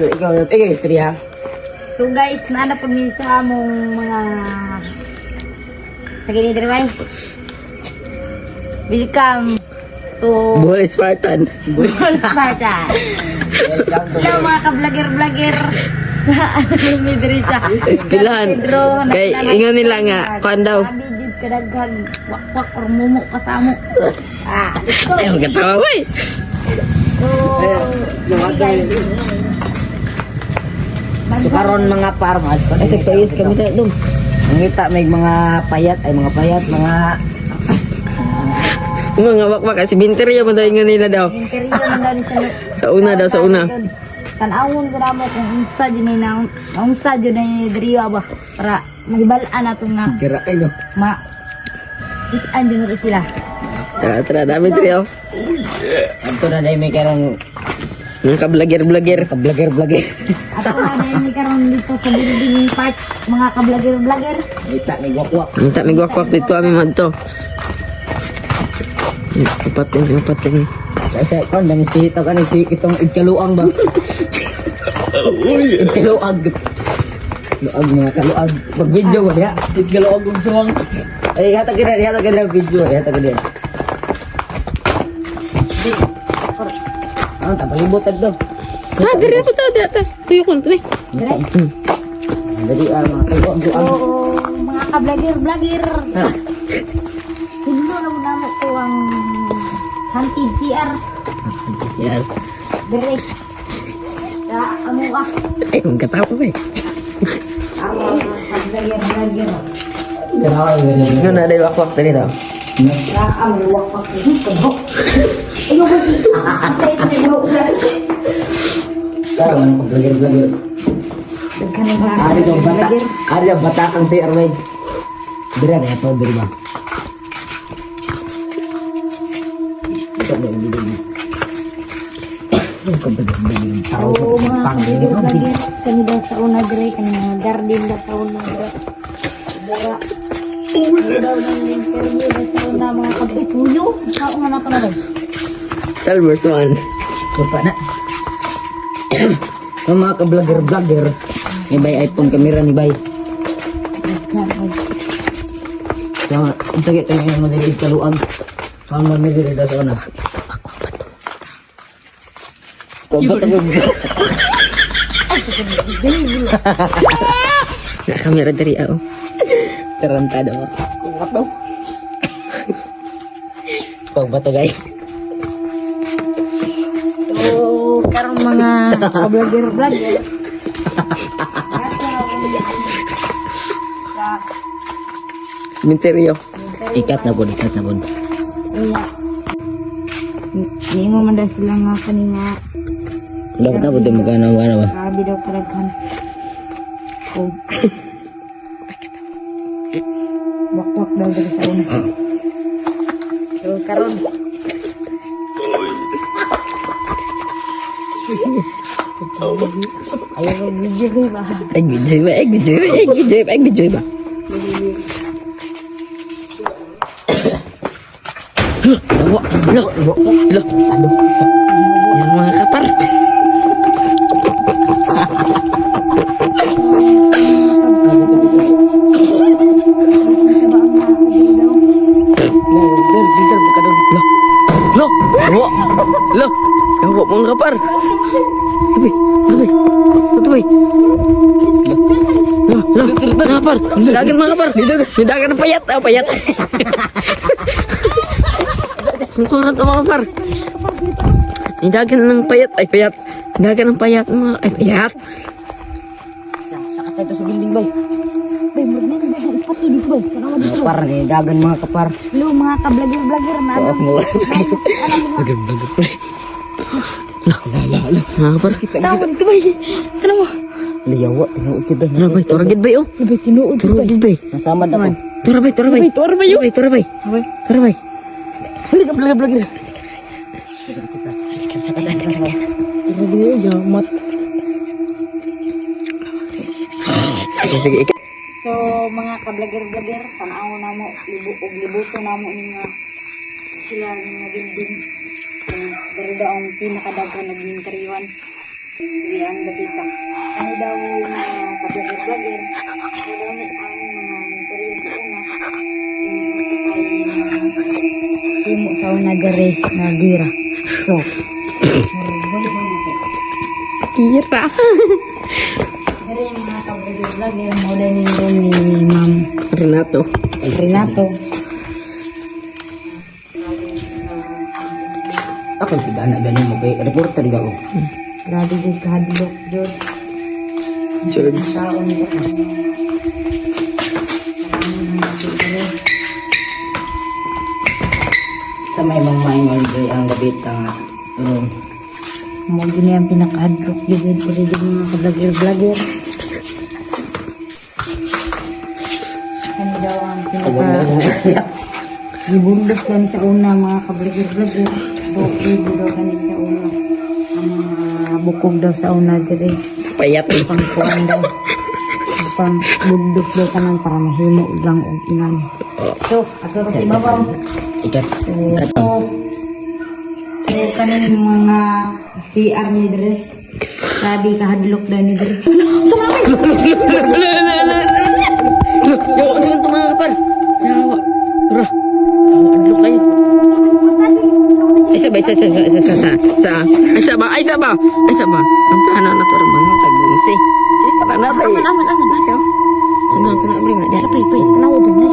Ikaw, istorya. So guys, naana po ni sa among mga sa ginidri bay. Welcome to Bull Spartan. Bull Spartan. Hello mga ka-vlogger-vlogger. Midri siya. Espilahan. Kay ingon nila nga, kuan daw. Abidid kadaghag wakwak or mumu kasamo. Let's go. Ay, magkatawa boy. So karon mga farmers, kasi payis kami tayo dum. Mangita may mga payat, mga wakwak kasi binteryo mo daw ingon nila daw. interior man daw ni Sa una daw, sa una. Tanawon ko na mo kung unsa dyan ay unsa dyan ay diriwa ba para mahibalaan nato nga Kira kayo. itaan dyan rin sila. Tara, dami trio. Anto na dahil may karang mga ka-vlogger. At wala na yung karon dito sa building part mga ka-vlogger. Mita may wakwak dito kami madto. Ipatin. Kasi kon nang sihita ka ni si itong igkaluang ba. Igkaluag. Luag mga kaluag. Pag-video ba ya? Igkaluag ang suwang. Ay hatag ka video, hatag ka. Ano ta palibotad do. Diri po to, dito. Tuyo kon to. Dali mga kaluag So mga ka-vlogger. Hindi na mo namo ko ang hunted CR. Yan. Dire. Sa amo ah. Ay, ang katawa ko eh. Ang ka-vlogger. Ano na dahil wakwak tadi daw? Sa amo wakwak dito ko. Ano ba? Kaya man ko vlogger. Daghan ba? Ari daw bata. Ari daw bata kang si Arway. Dira na ito, diri ba? Ito na yung bibig. Oo, mga ka-vlogger. Kani daw sa una dire, kani mga garden daw sa una dire. Dara. Daw nang interview daw sa una mga kapituyo. Sao man ako na rin. Salvers one. Supa na. Ang mga ka-vlogger. May bay iPhone camera ni bay. Kaya ang sakit tayo yung madalig kaluag. Ang mamili daw sa una. Nak kamera dari aku. Terantado ako. Ako. Pag bato guys. So, karong mga ka-vlogger. Sementeryo. Ikat na po. Iya. Hindi mo man daw sila nga kanina. Dapat na po ito magkano ba? Grabe daw karaghan. Oh. Wakwak daw dari sa una. So, karon. Ayaw mag-video ba? Egg video ba? Loh. Yang mga kapar. Loh. Yang mga kapar. Tutuy. Loh, kapar. Dagan mga kapar. Dagan ng payat. Payat. Ang kurat mga kapar. Dagan ng payat. Ay, payat. Dagan ng payat. Ay, payat. Saka tayo sa building, bay. Bay, maganda ba ang pati dito ba? Kanawa dito. Kapar, dagan mga kapar. Hello, mga ka-vlogger na ano. Vlogger. Mga kapar. Tawa dito ba? Ano mo? Liyawa, tinuod kita. Ano bay, turagid bay oh. Bay, tinuod dito ba? Turagid bay. Nasama na ko. Turabay. Turabay. Huli ka vlogger. Turabay, jamat. Sige, ikaw. So, mga ka-vlogger, tanaw na mo, libuto na mo nga sila nga building. Dari daw ang pinakadagan na ginteriwan. Yan, Dabita. Ano daw mga kablogger-vlogger, ano daw ang mga interview sa una, timo sa una dere na gira. So, Kira. dere yung mga kablogger-vlogger, mula nito ni Ma'am Renato. Renato. Ako tidak anak ganin mo kay reporter daw. Grabe yung kahadlok, George. George. Taon ko. Sa may mga maingon kay ang gabit ang Mo gini ang pinakahadlok yun ko rin yung mga kablogger-vlogger. Ano daw ang gibundok kami sa una mga kablogger-vlogger. Bukibo daw kami sa una. Ang mga bukog daw sa una dire. Payat. Pangkuhan daw. Pang bundok daw ka nang para mahimo lang og inan. So, ato ro si Babaw. ikat So, kanin mga CR ni dire. Grabe kahadlok daw ni dire. Yo, teman teman kapal. Yawa. Ura. Adlo kayo. Ay saba. Ang plano na to mga tagbungsi. Para na tayo. Aman. Sundan ko na bring na dia. Pay. Tanaw do na.